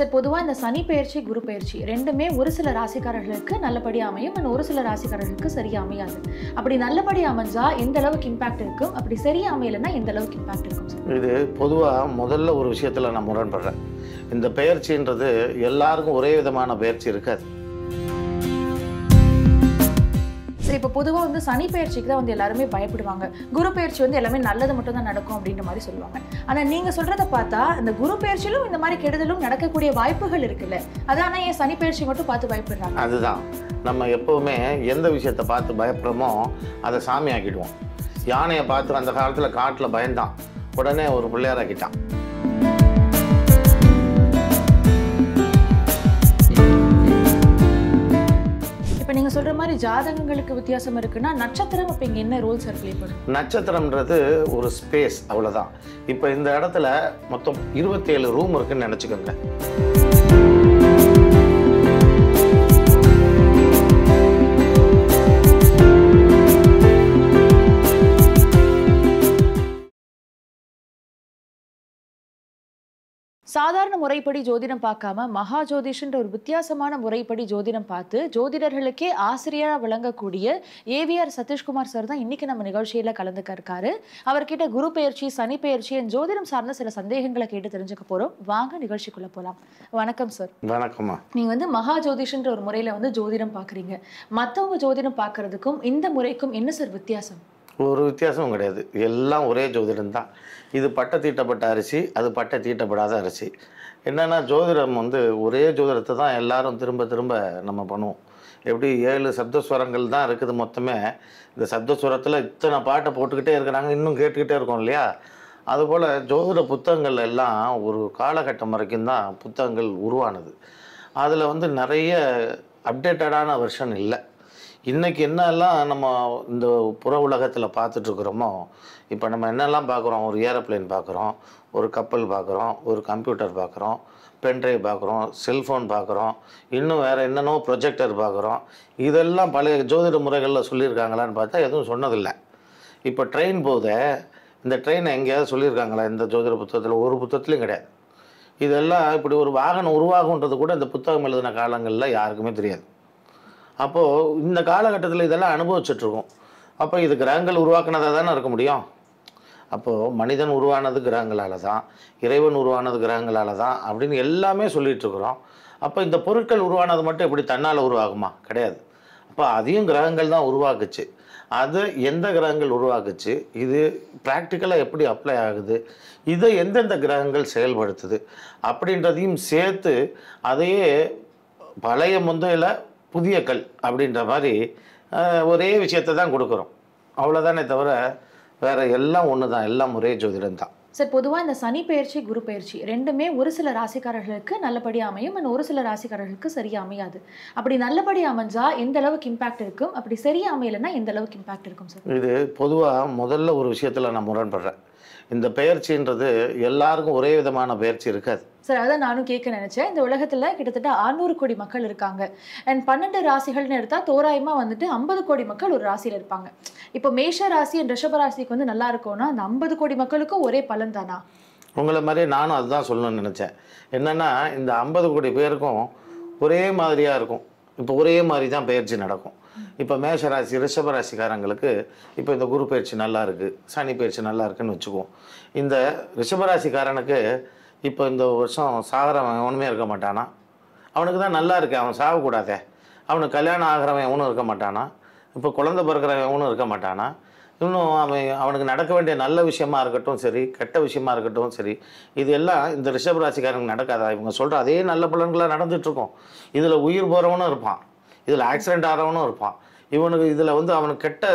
Sir பொதுவா இந்த சனி பெயர்ச்சி குரு பெயர்ச்சி ரெண்டுமே ஒரு சில ராசிக்காரர்களுக்கு நல்லபடியா அமையும் and ஒரு சில ராசிக்காரர்களுக்கு சரியா அமையாது. அப்படி நல்லபடியா அமைஞ்சா எந்த அளவுக்கு இம்பாக்ட் இருக்கும், அப்படி சரியா அமையலன்னா எந்த அளவுக்கு இம்பாக்ட் இருக்கும் சார்? இது பொதுவா முதல்ல ஒரு விஷயத்துல நான் முரண்படுறேன். இந்த பெயர்ச்சின்றது எல்லாருக்கும் ஒரே விதமான பெயர்ச்சி இருக்காது. சரி, இப்போ பொதுவாக வந்து சனி பெயர்ச்சிக்கு தான் வந்து எல்லாருமே பயப்படுவாங்க. குரு பெயர்ச்சி வந்து எல்லாமே நல்லது மட்டும் தான் நடக்கும் அப்படின்ற மாதிரி சொல்லுவாங்க. ஆனால் நீங்கள் சொல்கிறத பார்த்தா இந்த குரு பெயர்ச்சியிலும் இந்த மாதிரி கெடுதலும் நடக்கக்கூடிய வாய்ப்புகள் இருக்குல்ல, அதான் ஏன் சனி பெயர்ச்சி மட்டும் பார்த்து பயப்படுறாங்க? அதுதான் நம்ம எப்போவுமே எந்த விஷயத்தை பார்த்து பயப்படுறோமோ அதை சாமி ஆக்கிடுவோம். யானையை பார்த்து அந்த காலத்தில் காட்டில் பயந்தான், உடனே ஒரு பிள்ளையாராக்கிட்டான். இப்போ நீங்கள் சொல்கிற மாதிரி ஜாதகங்களுக்கு வித்தியாசம் இருக்குன்னா நட்சத்திரம் இப்போ இங்கே என்ன ரோல் சார் ப்ளே பண்ணும்? நட்சத்திரம்ன்றது ஒரு ஸ்பேஸ், அவ்வளோதான். இப்போ இந்த இடத்துல மொத்தம் 27 ரூம் இருக்குன்னு நினச்சிக்கோங்க. சாதாரண முறைப்படி ஜோதிடம் பார்க்காம மகா ஜோதிஷன்ற ஒரு வித்தியாசமான முறைப்படி ஜோதிடம் பார்த்து ஜோதிடர்களுக்கே ஆசிரியராக விளங்கக்கூடிய ஏவிஆர் சதீஷ்குமார் சார் தான் இன்னைக்கு நம்ம நிகழ்ச்சியில கலந்துக்க இருக்காரு. அவர்கிட்ட குரு பெயர்ச்சி, சனி பெயர்ச்சி, ஜோதிடம் சார்ந்த சில சந்தேகங்களை கேட்டு தெரிஞ்சுக்க போறோம். வாங்க நிகழ்ச்சிக்குள்ள போலாம். வணக்கம் சார். வணக்கம்மா. நீங்க வந்து மகா ஜோதிஷன்ற ஒரு முறையில வந்து ஜோதிடம் பாக்குறீங்க. மற்றவங்க ஜோதிடம் பார்க்கறதுக்கும் இந்த முறைக்கும் என்ன சார் வித்தியாசம்? ஒரு வித்தியாசமும் கிடையாது, எல்லாம் ஒரே ஜோதிடம் தான். இது பட்டை தீட்டப்பட்ட அரிசி, அது பட்டை தீட்டப்படாத அரிசி. என்னென்னா ஜோதிடம் வந்து ஒரே ஜோதிடத்தை தான் எல்லாரும் திரும்ப திரும்ப நம்ம பண்ணுவோம். எப்படி 7 சப்தஸ்வரங்கள் தான் இருக்குது மொத்தமே. இந்த சப்தஸ்வரத்தில் இத்தனை பாட்டை போட்டுக்கிட்டே இருக்கிறாங்க, இன்னும் கேட்டுக்கிட்டே இருக்கோம் இல்லையா? அதுபோல் ஜோதிட புத்தகங்கள் எல்லாம் ஒரு காலகட்டம் வரைக்கும் தான் புத்தகங்கள் உருவானது. அதில் வந்து நிறைய அப்டேட்டடான வெர்ஷன் இல்லை. இன்றைக்கி என்னெல்லாம் நம்ம இந்த புற உலகத்தில் பார்த்துட்ருக்குறோமோ, இப்போ நம்ம என்னெல்லாம் பார்க்குறோம், ஒரு ஏரோப்ளேன் பார்க்குறோம், ஒரு கப்பல் பார்க்குறோம், ஒரு கம்ப்யூட்டர் பார்க்குறோம், பென்ட்ரைவ் பார்க்குறோம், செல்ஃபோன் பார்க்குறோம், இன்னும் வேறு என்னென்னோ ப்ரொஜெக்டர் பார்க்குறோம். இதெல்லாம் பழைய ஜோதிட முறைகளில் சொல்லியிருக்காங்களான்னு பார்த்தா எதுவும் சொன்னதில்லை. இப்போ ட்ரெயின் போதே, இந்த ட்ரெயினை எங்கேயாவது சொல்லியிருக்காங்களா இந்த ஜோதிட புத்தகத்தில்? ஒரு புத்தகத்துலையும் கிடையாது. இதெல்லாம் இப்படி ஒரு வாகனம் உருவாகுன்றது கூட இந்த புத்தகம் எழுதின காலங்களில் யாருக்குமே தெரியாது. அப்போது இந்த காலகட்டத்தில் இதெல்லாம் அனுபவிச்சுட்ருக்கோம். அப்போ இது கிரகங்கள் உருவாக்குனதாக தானே இருக்க முடியும். அப்போது மனிதன் உருவானது கிரகங்களால் தான், இறைவன் உருவானது கிரகங்களால் தான் அப்படின்னு எல்லாமே சொல்லிகிட்ருக்குறோம். அப்போ இந்த பொருட்கள் உருவானது மட்டும் எப்படி தன்னால் உருவாகுமா? கிடையாது. அப்போ அதையும் கிரகங்கள் தான் உருவாக்குச்சு. அது எந்த கிரகங்கள் உருவாக்குச்சு, இது ப்ராக்டிக்கலாக எப்படி அப்ளை ஆகுது, இதை எந்தெந்த கிரகங்கள் செயல்படுத்துது அப்படின்றதையும் சேர்த்து அதையே பழைய முந்தையில் புதிய கல் அப்படின்ற மாதிரி ஒரே விஷயத்தை தான் கொடுக்குறோம். அவ்வளோதானே தவிர வேறு எல்லாம் ஒன்று தான், எல்லாம் ஒரே ஜோதிடம் தான். சார் பொதுவாக இந்த சனி பெயர்ச்சி குரு பெயர்ச்சி ரெண்டுமே ஒரு சில ராசிக்காரர்களுக்கு நல்லபடியாக அமையும் and ஒரு சில ராசிக்காரர்களுக்கு சரியாக அமையாது. அப்படி நல்லபடியாக அமைஞ்சா எந்த அளவுக்கு இம்பாக்ட் இருக்கும், அப்படி சரியாக அமையலைன்னா எந்த அளவுக்கு இம்பாக்ட் இருக்கும் சார்? இது பொதுவாக முதல்ல ஒரு விஷயத்தில் நான் முரண்படுறேன். இந்த பெயர்ச்சின்றது எல்லாருக்கும் ஒரே விதமான பெயர்ச்சி இருக்காது சார். அதான் நானும் கேட்க நினைச்சேன். இந்த உலகத்துல கிட்டத்தட்ட 600 கோடி மக்கள் இருக்காங்க அண்ட் 12 ராசிகள்னு எடுத்தா தோராயமா வந்துட்டு 50 கோடி மக்கள் ஒரு ராசியில இருப்பாங்க. இப்போ மேஷ ராசி அண்ட் ரிஷப ராசிக்கு வந்து நல்லா இருக்கும்னா அந்த 50 கோடி மக்களுக்கும் ஒரே பலன் தானா? உங்களை மாதிரி நானும் அதுதான் சொல்லணும்னு நினச்சேன். என்னென்னா இந்த 50 கோடி பேருக்கும் ஒரே மாதிரியாக இருக்கும். இப்போ ஒரே மாதிரி தான் பயிற்சி நடக்கும். இப்போ மேஷராசி ரிஷபராசிக்காரங்களுக்கு இப்போ இந்த குரு பயிற்சி நல்லா இருக்குது, சனி பயிற்சி நல்லா இருக்குன்னு வச்சுக்குவோம். இந்த ரிஷபராசிக்காரனுக்கு இப்போ இந்த வருஷம் சாகிறவன் எவனுமே இருக்க மாட்டானா? அவனுக்கு தான் நல்லா இருக்கு, அவன் சாகக்கூடாதே. அவனுக்கு கல்யாணம் ஆகிறவன் எவனும் இருக்க மாட்டானா? இப்போ குழந்தை பிறக்கிறவன் எவனும் இருக்க மாட்டானா? இன்னும் அவனுக்கு நடக்க வேண்டிய நல்ல விஷயமா இருக்கட்டும் சரி, கெட்ட விஷயமா இருக்கட்டும் சரி, இது எல்லாம் இந்த ரிஷபராசிக்காரனுக்கு நடக்காதா? இவங்க சொல்கிற அதே நல்ல பலன்களாக நடந்துகிட்ருக்கோம். இதில் உயிர் போகிறவனும் இருப்பான், இதில் ஆக்சிடெண்ட் ஆகிறவனும் இருப்பான். இவனுக்கு இதில் வந்து அவனுக்கு கெட்ட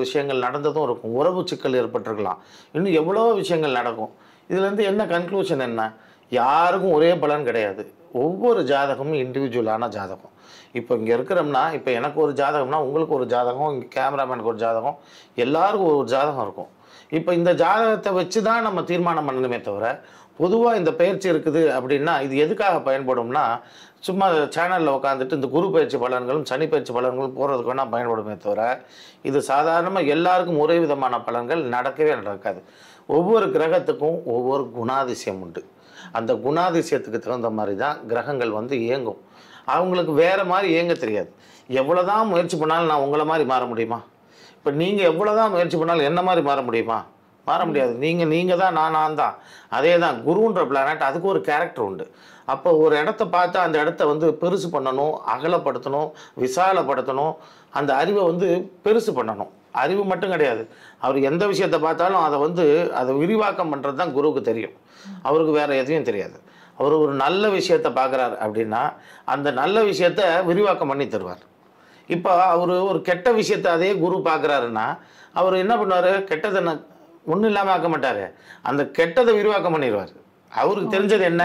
விஷயங்கள் நடந்ததும் இருக்கும், உறவு சிக்கல் ஏற்பட்டிருக்கலாம், இன்னும் எவ்வளோ விஷயங்கள் நடக்கும். இதுலேருந்து என்ன கன்க்ளூஷன் என்ன? யாருக்கும் ஒரே பலன் கிடையாது. ஒவ்வொரு ஜாதகமும் இண்டிவிஜுவலான ஜாதகம். இப்போ இங்கே இருக்கிறோம்னா, இப்போ எனக்கு ஒரு ஜாதகம்னா உங்களுக்கு ஒரு ஜாதகம், இங்கே கேமராமேனுக்கு ஒரு ஜாதகம், எல்லாருக்கும் ஒரு ஜாதகம் இருக்கும். இப்போ இந்த ஜாதகத்தை வச்சு தான் நம்ம தீர்மானம் பண்ணணுமே தவிர, பொதுவாக இந்த பயிற்சி இருக்குது அப்படின்னா இது எதுக்காக பயன்படும்னா, சும்மா சேனலில் உட்காந்துட்டு இந்த குரு பயிற்சி பலன்களும் சனி பயிற்சி பலன்களும் போகிறதுக்கு வேணால் பயன்படுமே தவிர, இது சாதாரணமாக எல்லாருக்கும் ஒரே விதமான பலன்கள் நடக்கவே நடக்காது. ஒவ்வொரு கிரகத்துக்கும் ஒவ்வொரு குணாதிசயம் உண்டு. அந்த குணாதிசயத்துக்கு தகுந்த மாதிரி தான் கிரகங்கள் வந்து இயங்கும். அவங்களுக்கு வேறு மாதிரி இயங்க தெரியாது. எவ்வளோதான் முயற்சி பண்ணாலும் நான் உங்களை மாதிரி மாற முடியுமா? இப்போ நீங்கள் எவ்வளோதான் முயற்சி பண்ணாலும் என்ன மாதிரி மாற முடியுமா? மாற முடியாது. நீங்கள் தான், நான் தான். அதே தான் குருன்ற பிளானட், அதுக்கு ஒரு கேரக்டர் உண்டு. அப்போ ஒரு இடத்த பார்த்து அந்த இடத்த வந்து பெருசு பண்ணணும், அகலப்படுத்தணும், விசாலப்படுத்தணும், அந்த அறிவை வந்து பெருசு பண்ணணும். அறிவு மட்டும் கிடையாது, அவர் எந்த விஷயத்தை பார்த்தாலும் அதை விரிவாக்கம் பண்ணுறது தான் குருவுக்கு தெரியும். அவருக்கு வேறு எதுவும் தெரியாது. அவர் ஒரு நல்ல விஷயத்தை பார்க்குறாரு அப்படின்னா அந்த நல்ல விஷயத்த விரிவாக்கம் பண்ணி தருவார். இப்போ அவர் ஒரு கெட்ட விஷயத்தை அதே குரு பார்க்குறாருன்னா அவர் என்ன பண்ணுவார்? கெட்டதை ஒன்றும் இல்லாமல் ஆக்க மாட்டார், அந்த கெட்டதை விரிவாக்கம் பண்ணிடுவார். அவருக்கு தெரிஞ்சது என்ன?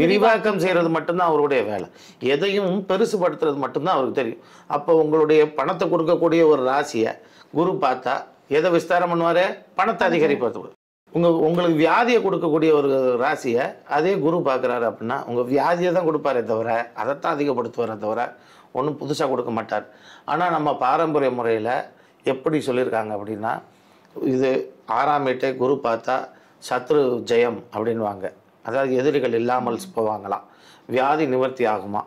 விரிவாக்கம் செய்கிறது மட்டும்தான் அவருடைய வேலை. எதையும் பெருசுபடுத்துறது மட்டும்தான் அவருக்கு தெரியும். அப்போ உங்களுடைய பணத்தை கொடுக்கக்கூடிய ஒரு ராசியை குரு பார்த்தா எதை விஸ்தாரம் பண்ணுவார்? பணத்தை அதிகரிப்படுத்துவார். உங்களுக்கு வியாதியை கொடுக்கக்கூடிய ஒரு ராசியை அதே குரு பார்க்குறாரு அப்படின்னா உங்கள் வியாதியை தான் கொடுப்பாரே தவிர அதைத்தான் அதிகப்படுத்துவாரே தவிர ஒன்றும் புதுசாக கொடுக்க மாட்டார். ஆனால் நம்ம பாரம்பரிய முறையில் எப்படி சொல்லியிருக்காங்க அப்படின்னா, இது 6ஆம் வீட்டை குரு பார்த்தா சத்ரு ஜெயம் அப்படின்வாங்க. அதாவது எதிரிகள் இல்லாமல் போவாங்களாம், வியாதி நிவர்த்தி ஆகுமா,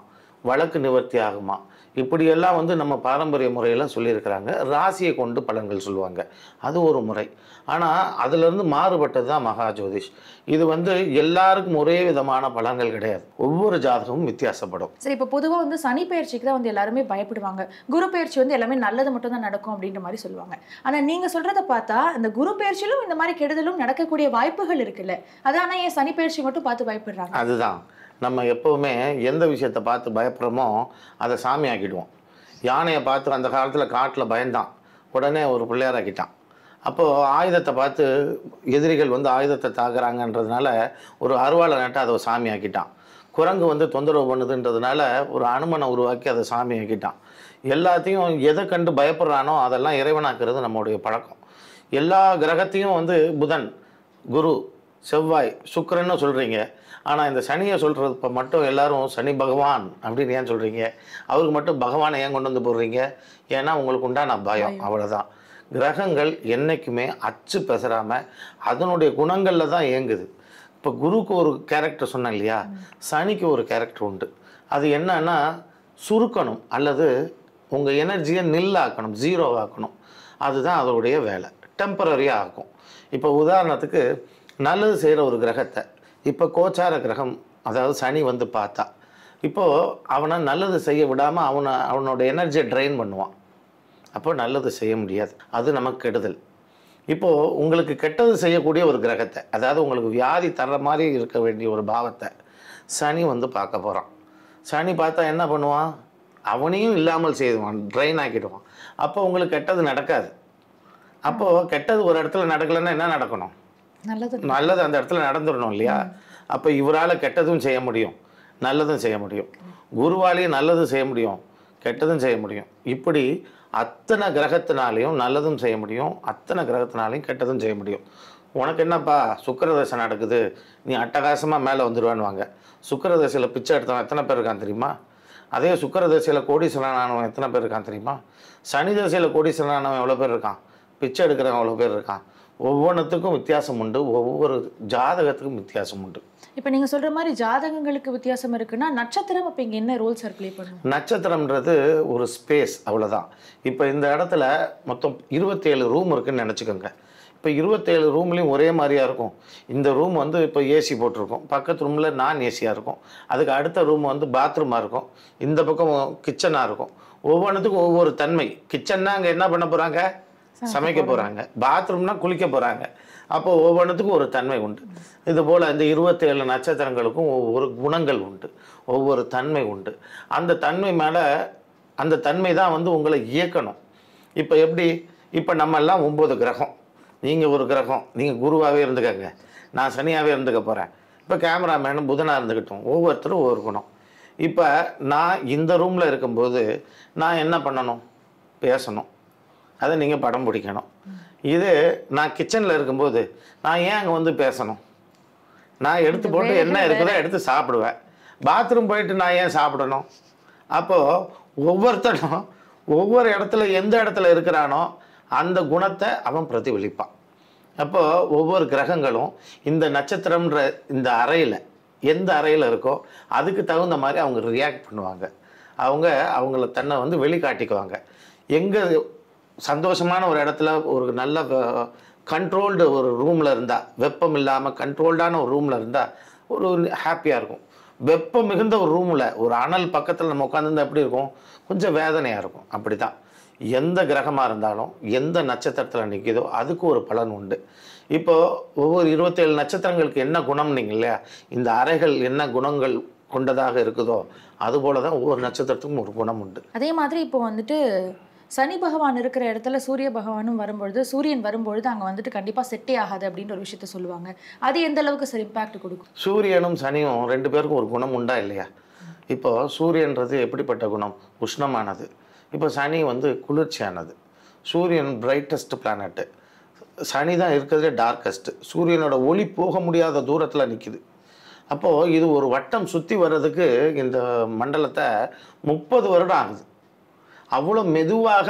வழக்கு நிவர்த்தி ஆகுமா, இப்படியெல்லாம் வந்து நம்ம பாரம்பரிய முறையில் சொல்லியிருக்கிறாங்க. ராசியை கொண்டு பலன்கள் சொல்லுவாங்க, அது ஒரு முறை. ஆனால் அதிலிருந்து மாறுபட்டது தான் மகா ஜோதிஷ். இது வந்து எல்லாருக்கும் ஒரே விதமான பலன்கள் கிடையாது, ஒவ்வொரு ஜாதகமும் வித்தியாசப்படும். சரி, இப்போ பொதுவாக வந்து சனி பயிற்சிக்கு தான் வந்து எல்லாருமே பயப்படுவாங்க. குரு பயிற்சி வந்து எல்லாமே நல்லது மட்டும் தான் நடக்கும் அப்படின்ற மாதிரி சொல்லுவாங்க. ஆனால் நீங்கள் சொல்கிறத பார்த்தா இந்த குரு பயிற்சியிலும் இந்த மாதிரி கெடுதலும் நடக்கக்கூடிய வாய்ப்புகள் இருக்குல்ல, அதான் ஏன் சனி பயிற்சி மட்டும் பார்த்து பயப்படுறாங்க? அதுதான் நம்ம எப்போவுமே எந்த விஷயத்தை பார்த்து பயப்படுறோமோ அதை சாமி ஆக்கிடுவோம். யானையை பார்த்து அந்த காலத்தில் காட்டில் பயந்தான், உடனே ஒரு பிள்ளையாராக்கிட்டான். அப்போது ஆயுதத்தை பார்த்து எதிரிகள் வந்து ஆயுதத்தை தாக்குறாங்கன்றதுனால ஒரு அருவாளை நட்டு அதை சாமி ஆக்கிட்டான். குரங்கு வந்து தொந்தரவு பண்ணுதுன்றதுனால ஒரு அனுமனை உருவாக்கி அதை சாமி ஆக்கிட்டான். எல்லாத்தையும் எதை கண்டு பயப்படுறானோ அதெல்லாம் இறைவனாக்குறது நம்மளுடைய பழக்கம். எல்லா கிரகத்தையும் வந்து புதன், குரு, செவ்வாய், சுக்கிரன்னு சொல்கிறீங்க. ஆனால் இந்த சனியை சொல்கிறது இப்போ மட்டும் எல்லாரும் சனி பகவான் அப்படின்னு ஏன் சொல்கிறீங்க? அவருக்கு மட்டும் பகவானை ஏன் கொண்டு வந்து போடுறீங்க? ஏன்னா உங்களுக்கு உண்டான பயம், அவ்வளோதான். கிரகங்கள் என்றைக்குமே அச்சு பெசராமல் அதனுடைய குணங்களில் தான் இயங்குது. இப்போ குருக்கு ஒரு கேரக்டர் சொன்னேன் இல்லையா, சனிக்கு ஒரு கேரக்டர் உண்டு. அது என்னன்னா சுருக்கணும் அல்லது உங்கள் எனர்ஜியை நில்லாக்கணும், ஜீரோவாக்கணும். அதுதான் அதோடைய வேலை, டெம்பரரியாக ஆக்கும். இப்போ உதாரணத்துக்கு நல்லது செய்கிற ஒரு கிரகத்தை இப்போ கோச்சார கிரகம் அதாவது சனி வந்து பார்த்தா இப்போது அவனை நல்லது செய்ய விடாமல் அவனோட எனர்ஜியை ட்ரெயின் பண்ணுவான். அப்போ நல்லது செய்ய முடியாது, அது நமக்கு கெடுதல். இப்போது உங்களுக்கு கெட்டது செய்யக்கூடிய ஒரு கிரகத்தை, அதாவது உங்களுக்கு வியாதி தர்ற மாதிரி இருக்க வேண்டிய ஒரு பாவத்தை சனி வந்து பார்க்க போகிறான். சனி பார்த்தா என்ன பண்ணுவான்? அவனையும் இல்லாமல் செய்வான், ட்ரெயின் ஆக்கிடுவான். அப்போ உங்களுக்கு கெட்டது நடக்காது. அப்போது கெட்டது ஒரு இடத்துல நடக்கலைன்னா என்ன நடக்கணும்? நல்லது அந்த இடத்துல நடந்துடணும் இல்லையா? அப்போ இவரால் கெட்டதும் செய்ய முடியும், நல்லதும் செய்ய முடியும். குருவாலையும் நல்லதும் செய்ய முடியும், கெட்டதும் செய்ய முடியும். இப்படி அத்தனை கிரகத்தினாலையும் நல்லதும் செய்ய முடியும், அத்தனை கிரகத்தினாலையும் கெட்டதும் செய்ய முடியும். உனக்கு என்னப்பா சுக்கிரதசை நடக்குது, நீ அட்டகாசமாக மேலே வந்துடுவான்னுவாங்க. சுக்கிரதசையில் பிச்சை எடுத்தவன் எத்தனை பேர் இருக்கான் தெரியுமா? அதே சுக்கிரதசையில் கோடீஸ்வரனானவன் எத்தனை பேர் இருக்கான் தெரியுமா? சனி தசையில் கோடீஸ்வரனானவன் எவ்வளோ பேர் இருக்கான்? பிச்சை எடுக்கிறவன் எவ்வளோ பேர் இருக்கான்? ஒவ்வொன்றுத்துக்கும் வித்தியாசம் உண்டு, ஒவ்வொரு ஜாதகத்துக்கும் வித்தியாசம் உண்டு. இப்போ நீங்கள் சொல்கிற மாதிரி ஜாதகங்களுக்கு வித்தியாசம் இருக்குன்னா நட்சத்திரம் அப்போ இங்கே என்ன ரோல் சார் ப்ளே பண்ணும்? நட்சத்திரம்ன்றது ஒரு ஸ்பேஸ், அவ்வளோதான். இப்போ இந்த இடத்துல மொத்தம் 27 ரூம் இருக்குதுன்னு நினச்சிக்கோங்க. இப்போ 27 ரூம்லேயும் ஒரே மாதிரியாக இருக்கும். இந்த ரூம் வந்து இப்போ ஏசி போட்டிருக்கும், பக்கத்து ரூமில் நான் ஏசியாக இருக்கும், அதுக்கு அடுத்த ரூம் வந்து பாத்ரூமாக இருக்கும், இந்த பக்கம் கிச்சனாக இருக்கும். ஒவ்வொன்றுத்துக்கும் ஒவ்வொரு தன்மை. கிச்சன்னா அங்கே என்ன பண்ண போகிறாங்க? சமைக்க போகிறாங்க. பாத்ரூம்னா குளிக்க போகிறாங்க. அப்போ ஒவ்வொன்றுத்துக்கும் ஒரு தன்மை உண்டு. இதுபோல் இந்த 27 நட்சத்திரங்களுக்கும் ஒவ்வொரு குணங்கள் உண்டு, ஒவ்வொரு தன்மை உண்டு. அந்த தன்மை மேலே அந்த தன்மை தான் வந்து உங்களை இயக்கணும். இப்போ எப்படி? இப்போ நம்ம எல்லாம் 9 கிரகம், நீங்கள் ஒரு கிரகம், நீங்கள் குருவாகவே இருந்துக்கங்க, நான் சனியாகவே இருந்துக்க போகிறேன். இப்போ கேமராமேனும் புதனாக இருந்துக்கிட்டோம், ஒவ்வொருத்தரும் ஒவ்வொரு குணம். இப்போ நான் இந்த ரூமில் இருக்கும்போது நான் என்ன பண்ணணும்? பேசணும், அதை நீங்கள் படம் பிடிக்கணும். இது நான் கிச்சனில் இருக்கும்போது நான் ஏன் அங்கே வந்து பேசணும்? நான் எடுத்து போட்டு என்ன இருக்குதோ எடுத்து சாப்பிடுவேன். பாத்ரூம் போயிட்டு நான் ஏன் சாப்பிடணும்? அப்போது ஒவ்வொருத்தரும் ஒவ்வொரு இடத்துல எந்த இடத்துல இருக்கிறானோ அந்த குணத்தை அவன் பிரதிபலிப்பான். அப்போது ஒவ்வொரு கிரகங்களும் இந்த நட்சத்திரம்ன்ற இந்த அறையில் எந்த அறையில் இருக்கோ அதுக்கு தகுந்த மாதிரி அவங்க ரியாக்ட் பண்ணுவாங்க. அவங்கள தன்னை வந்து வெளிக்காட்டிக்குவாங்க. எங்கே சந்தோஷமான ஒரு இடத்துல ஒரு நல்ல கண்ட்ரோல்டு ஒரு ரூமில் இருந்தால், வெப்பம் இல்லாமல் கண்ட்ரோல்டான ஒரு ரூமில் இருந்தால் ஒரு ஹாப்பியாக இருக்கும். வெப்பம் மிகுந்த ஒரு ரூமில் ஒரு அனல் பக்கத்தில் நம்ம உட்காந்துருந்தா எப்படி இருக்கும்? கொஞ்சம் வேதனையாக இருக்கும். அப்படி தான் எந்த கிரகமாக இருந்தாலும் எந்த நட்சத்திரத்தில் நிற்கிதோ அதுக்கு ஒரு பலன் உண்டு. இப்போது ஒவ்வொரு 27 நட்சத்திரங்களுக்கு என்ன குணம்னீங்க இல்லையா, இந்த அறைகள் என்ன குணங்கள் கொண்டதாக இருக்குதோ அதுபோல தான் ஒவ்வொரு நட்சத்திரத்துக்கும் ஒரு குணம் உண்டு. அதே மாதிரி இப்போ வந்துட்டு சனி பகவான் இருக்கிற இடத்துல சூரிய பகவானும் வரும்பொழுது, சூரியன் வரும்பொழுது அங்கே வந்துட்டு கண்டிப்பாக செட்டே ஆகாது அப்படின்ற ஒரு விஷயத்த சொல்லுவாங்க. அது எந்த அளவுக்கு சார் இம்பாக்ட் கொடுக்கும்? சூரியனும் சனியும் 2 பேருக்கும் ஒரு குணம் உண்டா இல்லையா? இப்போ சூரியன்றது எப்படிப்பட்ட குணம்? உஷ்ணமானது. இப்போ சனி வந்து குளிர்ச்சியானது. சூரியன் பிரைட்டஸ்ட் பிளானட்டு, சனி தான் இருக்கிறதுலே டார்க்கஸ்ட்டு. சூரியனோட ஒளி போக முடியாத தூரத்தில் நிற்கிது. அப்போது இது ஒரு வட்டம் சுற்றி வர்றதுக்கு இந்த மண்டலத்தை 30 வருடம் ஆகுது. அவ்வளோ மெதுவாக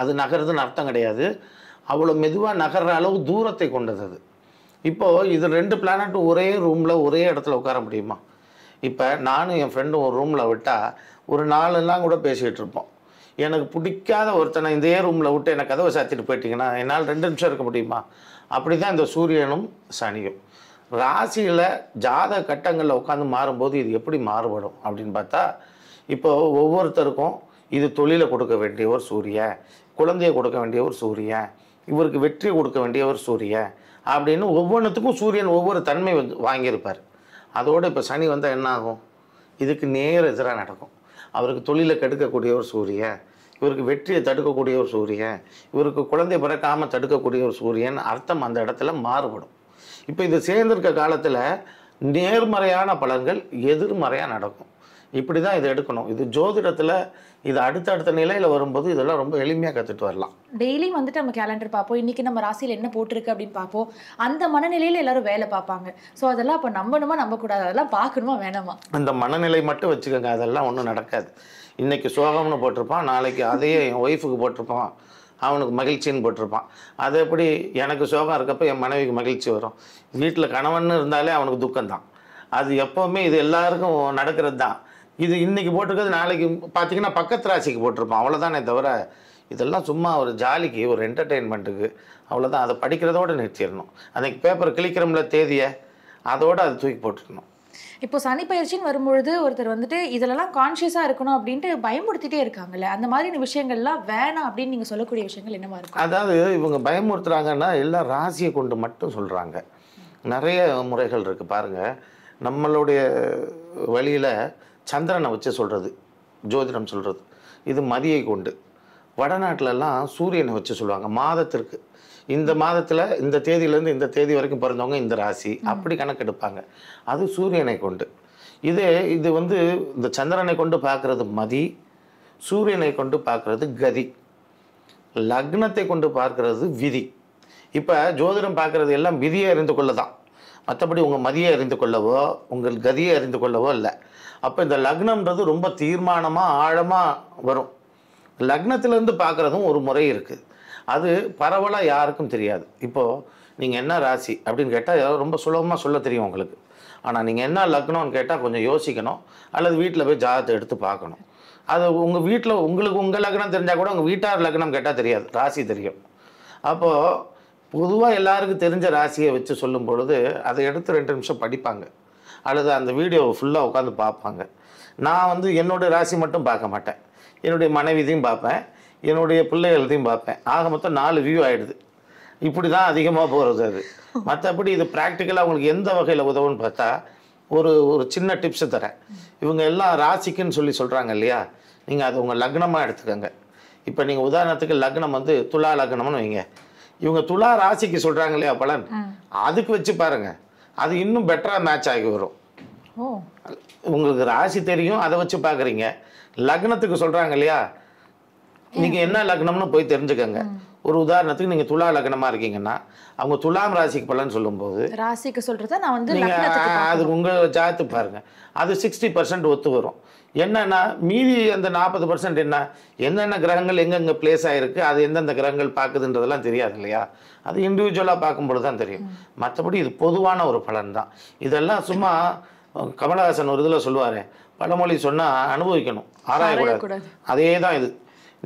அது நகருதுன்னு அர்த்தம் கிடையாது. அவ்வளோ மெதுவாக நகர்ற அளவு தூரத்தை கொண்டது அது. இப்போது இது 2 பிளானட்டும் ஒரே ரூமில் ஒரே இடத்துல உட்கார முடியுமா? இப்போ நானும் என் ஃப்ரெண்டும் ஒரு ரூமில் விட்டால் ஒரு 4 நாள் கூட பேசிகிட்டு இருப்போம். எனக்கு பிடிக்காத ஒருத்தனை இதே ரூமில் விட்டு எனக்கு கதவை சாத்திட்டு போயிட்டீங்கன்னா என்னால் 2 நிமிஷம் இருக்க முடியுமா? அப்படி தான் இந்த சூரியனும் சனியும். ராசியில் ஜாதக கட்டங்களில் உட்காந்து மாறும்போது இது எப்படி மாறுபடும் அப்படின்னு பார்த்தா, இப்போது ஒவ்வொருத்தருக்கும் இது தொழிலை கொடுக்க வேண்டிய ஒரு சூரியன், குழந்தையை கொடுக்க வேண்டிய ஒரு சூரியன், இவருக்கு வெற்றியை கொடுக்க வேண்டிய ஒரு சூரியன் அப்படின்னு ஒவ்வொன்றுத்துக்கும் சூரியன் ஒவ்வொரு தன்மை வந்து வாங்கியிருப்பார். அதோடு இப்போ சனி வந்தால் என்ன ஆகும்? இதுக்கு நேர் எதிராக நடக்கும். அவருக்கு தொழிலை கெடுக்கக்கூடிய ஒரு சூரியன், இவருக்கு வெற்றியை தடுக்கக்கூடிய ஒரு சூரியன், இவருக்கு குழந்தை பிறக்காமல் தடுக்கக்கூடிய ஒரு சூரியன் அர்த்தம் அந்த இடத்துல மாறுபடும். இப்போ இது சேர்ந்திருக்க காலத்தில் நேர்மறையான பலன்கள் எதிர்மறையாக நடக்கும். இப்படி தான் இதை எடுக்கணும். இது ஜோதிடத்தில் இது அடுத்தடுத்த நிலையில் வரும்போது இதெல்லாம் ரொம்ப எளிமையாக கற்றுட்டு வரலாம். டெய்லி வந்துட்டு நம்ம கேலண்டர் பார்ப்போம், இன்றைக்கி நம்ம ராசியில் என்ன போட்டிருக்கு அப்படின்னு பார்ப்போம். அந்த மனநிலையில் எல்லாரும் வேலை பார்ப்பாங்க. ஸோ அதெல்லாம் அப்போ நம்பணுமா நம்பக்கூடாது? அதெல்லாம் பார்க்கணுமா வேணாமா? அந்த மனநிலை மட்டும் வச்சுக்கோங்க, அதெல்லாம் ஒன்றும் நடக்காது. இன்றைக்கி சோகம்னு போட்டிருப்பான், நாளைக்கு அதையே என் ஒய்ஃபுக்கு போட்டிருப்பான், அவனுக்கு மகிழ்ச்சின்னு போட்டிருப்பான். அது எப்படி எனக்கு சோகம் இருக்கப்போ என் மனைவிக்கு மகிழ்ச்சி வரும்? வீட்டில் கணவன் இருந்தாலே அவனுக்கு துக்கம்தான். அது எப்போவுமே இது எல்லாருக்கும் நடக்கிறது தான். இது இன்றைக்கி போட்டிருக்கிறது நாளைக்கு பார்த்தீங்கன்னா பக்கத்து ராசிக்கு போட்டிருப்பான். அவ்வளோதானே தவிர இதெல்லாம் சும்மா ஒரு ஜாலிக்கு, ஒரு என்டர்டெயின்மெண்ட்டுக்கு, அவ்வளோதான். அதை படிக்கிறதோடு நிறுத்திடணும். அன்றைக்கி பேப்பர் கிளிக்கிறோம்ல தேதியை, அதோடு அதை தூக்கி போட்டுக்கணும். இப்போ சனி பயிற்சின்னு வரும்பொழுது ஒருத்தர் வந்துட்டு இதிலெல்லாம் கான்ஷியஸாக இருக்கணும் அப்படின்ட்டு பயமுறுத்திட்டே இருக்காங்கல்ல, அந்த மாதிரி விஷயங்கள்லாம் வேணாம் அப்படின்னு நீங்கள் சொல்லக்கூடிய விஷயங்கள் என்னவா இருக்கும்? அதாவது இவங்க பயமுறுத்துறாங்கன்னா எல்லாம் ராசியை கொண்டு மட்டும் சொல்கிறாங்க. நிறைய முறைகள் இருக்குது பாருங்கள். நம்மளுடைய வழியில் சந்திரனை வச்சு சொல்கிறது ஜோதிடம் சொல்கிறது, இது மதியை கொண்டு. வடநாட்டிலலாம் சூரியனை வச்சு சொல்லுவாங்க மாதத்திற்கு. இந்த மாதத்தில் இந்த தேதியிலேருந்து இந்த தேதி வரைக்கும் பிறந்தவங்க இந்த ராசி அப்படி கணக்கெடுப்பாங்க. அது சூரியனை கொண்டு. இது வந்து இந்த சந்திரனை கொண்டு பார்க்குறது மதி, சூரியனை கொண்டு பார்க்குறது கதி, லக்னத்தை கொண்டு பார்க்கறது விதி. இப்போ ஜோதிடம் பார்க்குறது எல்லாம் விதியை அறிந்து கொள்ள தான், மற்றபடி உங்கள் மதியை அறிந்து கொள்ளவோ உங்கள் கதியை அறிந்து கொள்ளவோ இல்லை. அப்போ இந்த லக்னம்ன்றது ரொம்ப தீர்மானமாக ஆழமாக வரும். லக்னத்திலேருந்து பார்க்குறதும் ஒரு முறை இருக்குது. அது பரவலாக யாருக்கும் தெரியாது. இப்போது நீங்கள் என்ன ராசி அப்படின்னு கேட்டால் ஏதாவது ரொம்ப சுலபமாக சொல்ல தெரியும் உங்களுக்கு. ஆனால் நீங்கள் என்ன லக்னம்னு கேட்டால் கொஞ்சம் யோசிக்கணும், அல்லது வீட்டில் போய் ஜாதகத்தை எடுத்து பார்க்கணும். அது உங்கள் வீட்டில் உங்களுக்கு உங்கள் லக்னம் தெரிஞ்சால் கூட உங்கள் வீட்டார் லக்னம் கேட்டால் தெரியாது, ராசி தெரியும். அப்போது பொதுவாக எல்லாருக்கும் தெரிஞ்ச ராசியை வச்சு சொல்லும் பொழுது அதை எடுத்து 2 நிமிஷம் படிப்பாங்க, அல்லது அந்த வீடியோவை ஃபுல்லாக உட்காந்து பார்ப்பாங்க. நான் வந்து என்னோடய ராசி மட்டும் பார்க்க மாட்டேன், என்னுடைய மனைவிதையும் பார்ப்பேன், என்னுடைய பிள்ளைகள்தையும் பார்ப்பேன். ஆக மொத்தம் 4 வியூ ஆகிடுது. இப்படி தான் அதிகமாக போகிறது அது. மற்றபடி இது ப்ராக்டிக்கலாக உங்களுக்கு எந்த வகையில் உதவுன்னு பார்த்தா ஒரு சின்ன டிப்ஸு தரேன். இவங்க எல்லாம் ராசிக்குன்னு சொல்கிறாங்க இல்லையா, நீங்கள் அது உங்கள் லக்னமாக எடுத்துக்கோங்க. இப்போ நீங்கள் உதாரணத்துக்கு லக்னம் வந்து துலா லக்னம்னு வைங்க. இவங்க துலா ராசிக்கு சொல்கிறாங்க இல்லையா பலன், அதுக்கு வச்சு பாருங்கள், அது இன்னும் பெட்டராக மேட்ச் ஆகி வரும். உங்களுக்கு ராசி தெரியும், அதை வச்சு பார்க்குறீங்க. லக்னத்துக்கு சொல்கிறாங்க இல்லையா, நீங்கள் என்ன லக்னம்னு போய் தெரிஞ்சுக்கோங்க. ஒரு உதாரணத்துக்கு நீங்கள் துலா லக்னமாக இருக்கீங்கன்னா அவங்க துலாம் ராசிக்கு பலன் சொல்லும்போது ராசிக்கு சொல்கிறத நான் வந்து நீங்கள் அது உங்கள் ஜாத்து பாருங்கள், அது 60% ஒத்து வரும். என்னன்னா மீதி அந்த 40% என்னென்ன கிரகங்கள் எங்கெங்கே பிளேஸ் ஆகிருக்கு, அது எந்தெந்த கிரகங்கள் பார்க்குதுன்றதெல்லாம் தெரியாது இல்லையா. அது இண்டிவிஜுவலாக பார்க்கும்பொழுது தான் தெரியும். மற்றபடி இது பொதுவான ஒரு பலன் தான். இதெல்லாம் சும்மா கமலஹாசன் ஒரு இதில் சொல்லுவார், பழமொழி சொன்னால் அனுபவிக்கணும், ஆராயக்கூடாது. அதே தான் இது.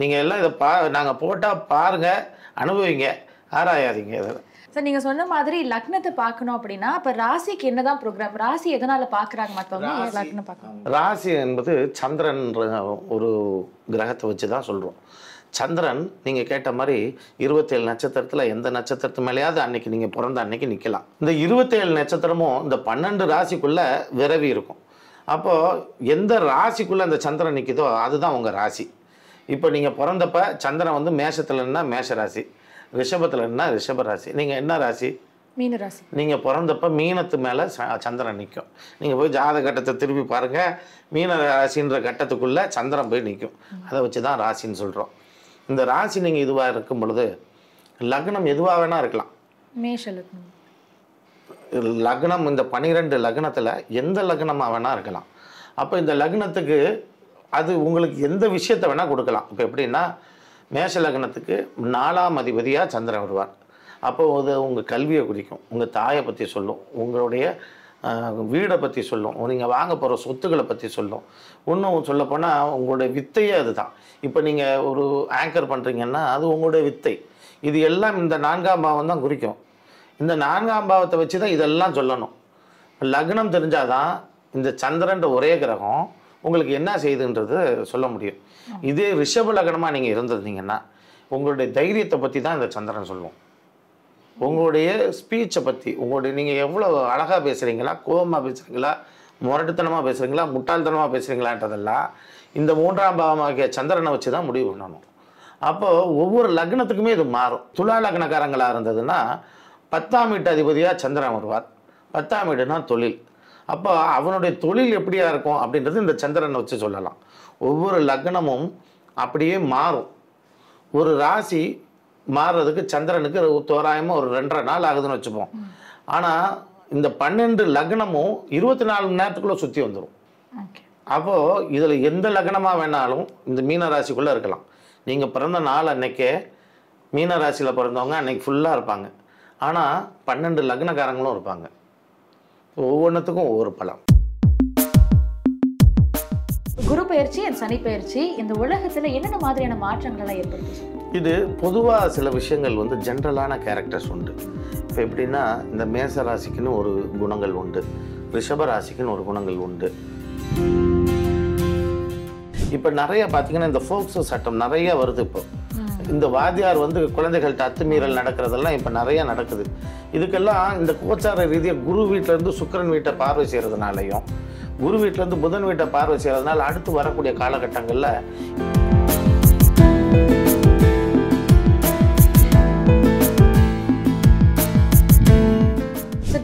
நீங்கள் எல்லாம் இதை நாங்கள் போட்டால் பாருங்கள், அனுபவிங்க, ஆராயாதீங்க. இதில் சார் நீங்கள் சொன்ன மாதிரி லக்னத்தை பார்க்கணும் அப்படின்னா இப்போ ராசிக்கு என்னதான் ப்ரோக்ராம், ராசி எதனால் பார்க்குறாங்க மற்றவங்க லக்னம் பார்க்கணும்? ராசி என்பது சந்திரன் ஒரு கிரகத்தை வச்சு தான் சொல்கிறோம். சந்திரன் நீங்கள் கேட்ட மாதிரி 27 நட்சத்திரத்தில் எந்த நட்சத்திரத்து மேலேயாவது அன்னைக்கு நீங்கள் பிறந்த அன்னைக்கு நிற்கலாம். இந்த 27 நட்சத்திரமும் இந்த 12 ராசிக்குள்ளே விரவி இருக்கும். அப்போது எந்த ராசிக்குள்ளே அந்த சந்திரன் நிற்குதோ அதுதான் உங்கள் ராசி. இப்போ நீங்கள் பிறந்தப்ப சந்திரன் வந்து மேஷத்துலன்னா மேஷ ராசி, ரிஷபத்துலன்னா ரிஷப ராசி. நீங்கள் என்ன ராசி? மீன ராசி. நீங்கள் பிறந்தப்ப மீனத்து மேலே சந்திரன் நிற்கும். நீங்கள் போய் ஜாத கட்டத்தை திருப்பி பாருங்கள், மீன ராசின்ற கட்டத்துக்குள்ளே சந்திரன் போய் நிற்கும். அதை வச்சு தான் ராசின்னு சொல்கிறோம். இந்த ராசி நீங்கள் இதுவாக இருக்கும் பொழுது லக்னம் எதுவாக வேணால் இருக்கலாம். மேஷ லக்னம். லக்னம் இந்த 12 லக்னத்தில் எந்த லக்னமாக வேணால் இருக்கலாம். அப்போ இந்த லக்னத்துக்கு அது உங்களுக்கு எந்த விஷயத்தை வேணால் கொடுக்கலாம். இப்போ எப்படின்னா மேஷ லக்னத்துக்கு 4ஆம் அதிபதியாக சந்திரன் வருவார். அப்போது அது உங்கள் கல்வியை குறிக்கும், உங்கள் தாயை பற்றி சொல்லும், உங்களுடைய வீடை பற்றி சொல்லும், நீங்கள் வாங்க போகிற சொத்துக்களை பற்றி சொல்லும். இன்னும் சொல்லப்போனால் உங்களுடைய வித்தையே அதுதான். இப்போ நீங்கள் ஒரு ஆங்கர் பண்ணுறீங்கன்னா அது உங்களுடைய வித்தை. இது எல்லாம் இந்த 4ஆம் பாவம் தான் குறிக்கும். இந்த 4ஆம் பாவத்தை வச்சு தான் இதெல்லாம் சொல்லணும். லக்னம் தெரிஞ்சாதான் இந்த சந்திரன்ற ஒரே கிரகம் உங்களுக்கு என்ன செய்யுதுன்றது சொல்ல முடியும். இதே ரிஷப லக்னமாக நீங்கள் இருந்திருந்தீங்கன்னா உங்களுடைய தைரியத்தை பற்றி தான் இந்த சந்திரன் சொல்லுவோம். உங்களுடைய ஸ்பீச்சை பற்றி, உங்களுடைய நீங்கள் எவ்வளோ அழகாக பேசுகிறீங்களா, கோபமாக பேசுகிறீங்களா, முரட்டுத்தனமாக பேசுகிறீங்களா, முட்டாள்தனமாக பேசுகிறீங்களான்றதெல்லாம் இந்த 3ஆம் பாவமாகிய சந்திரனை வச்சு தான் முடிவு பண்ணணும். அப்போது ஒவ்வொரு லக்னத்துக்குமே இது மாறும். துலா லக்னக்காரங்களாக இருந்ததுன்னா 10ஆம் வீட்டு அதிபதியாக சந்திரன் வருவார். 10ஆம் வீடுனா தொழில். அப்போ அவனுடைய தொழில் எப்படியா இருக்கும் அப்படின்றது இந்த சந்திரனை வச்சு சொல்லலாம். ஒவ்வொரு லக்னமும் அப்படியே மாறும். ஒரு ராசி மாறுறதுக்கு சந்திரனுக்கு தோராயமாக ஒரு 2.5 நாள் ஆகுதுன்னு வச்சுப்போம். ஆனால் இந்த 12 லக்னமும் 24 மணி நேரத்துக்குள்ளே சுற்றி வந்துடும். அப்போது இதில் எந்த லக்னமாக வேணாலும் இந்த மீன ராசிக்குள்ளே இருக்கலாம். நீங்கள் பிறந்த நாள் அன்னைக்கே மீன ராசியில் பிறந்தவங்க அன்னைக்கு ஃபுல்லாக இருப்பாங்க. ஆனால் 12 லக்னக்காரங்களும் இருப்பாங்க. ஒவ்வொன்றுத்துக்கும் ஒவ்வொரு பலம். குரு பயிற்சி அண்ட் சனி பயிற்சி இந்த உலகத்தில் என்னென்ன மாதிரியான மாற்றங்கள்லாம் ஏற்படுத்துச்சு? இது பொதுவாக சில விஷயங்கள் வந்து ஜென்ரலான கேரக்டர்ஸ் உண்டு. இப்போ எப்படின்னா இந்த மேச ராசிக்குன்னு ஒரு குணங்கள் உண்டு, ரிஷப ராசிக்குன்னு ஒரு குணங்கள் உண்டு. இப்போ நிறைய பார்த்தீங்கன்னா இந்த ஃபோக்சோ சட்டம் நிறைய வருது. இப்போ இந்த வாத்தியார் வந்து குழந்தைகள்கிட்ட அத்துமீறல் நடக்கிறதெல்லாம் இப்போ நிறையா நடக்குது. இதுக்கெல்லாம் இந்த கோச்சார ரீதியாக குரு வீட்டிலேருந்து சுக்கிரன் வீட்டை பார்வை செய்கிறதுனாலையும் குரு வீட்டிலேருந்து புதன் வீட்டை பார்வை செய்கிறதுனால அடுத்து வரக்கூடிய காலகட்டங்களில்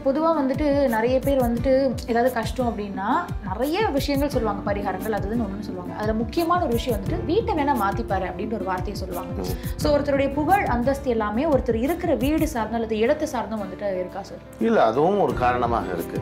பொதுவாக வந்துட்டு நிறைய பேர் வந்துட்டு ஏதாவது கஷ்டம் அப்படின்னா நிறைய விஷயங்கள் சொல்லுவாங்க, பரிகாரங்கள் அதுன்னு ஒன்று சொல்லுவாங்க. அதில் முக்கியமான ஒரு விஷயம் வந்துட்டு வீட்டை வேணால் மாற்றிப்பாரு அப்படின்ற ஒரு வார்த்தையை சொல்லுவாங்க. ஸோ ஒருத்தருடைய புகழ் அந்தஸ்து எல்லாமே ஒருத்தர் இருக்கிற வீடு சார்ந்தும் அல்லது இடத்தை சார்ந்தும் வந்துட்டு இருக்கா சார்? இல்லை, அதுவும் ஒரு காரணமாக இருக்குது.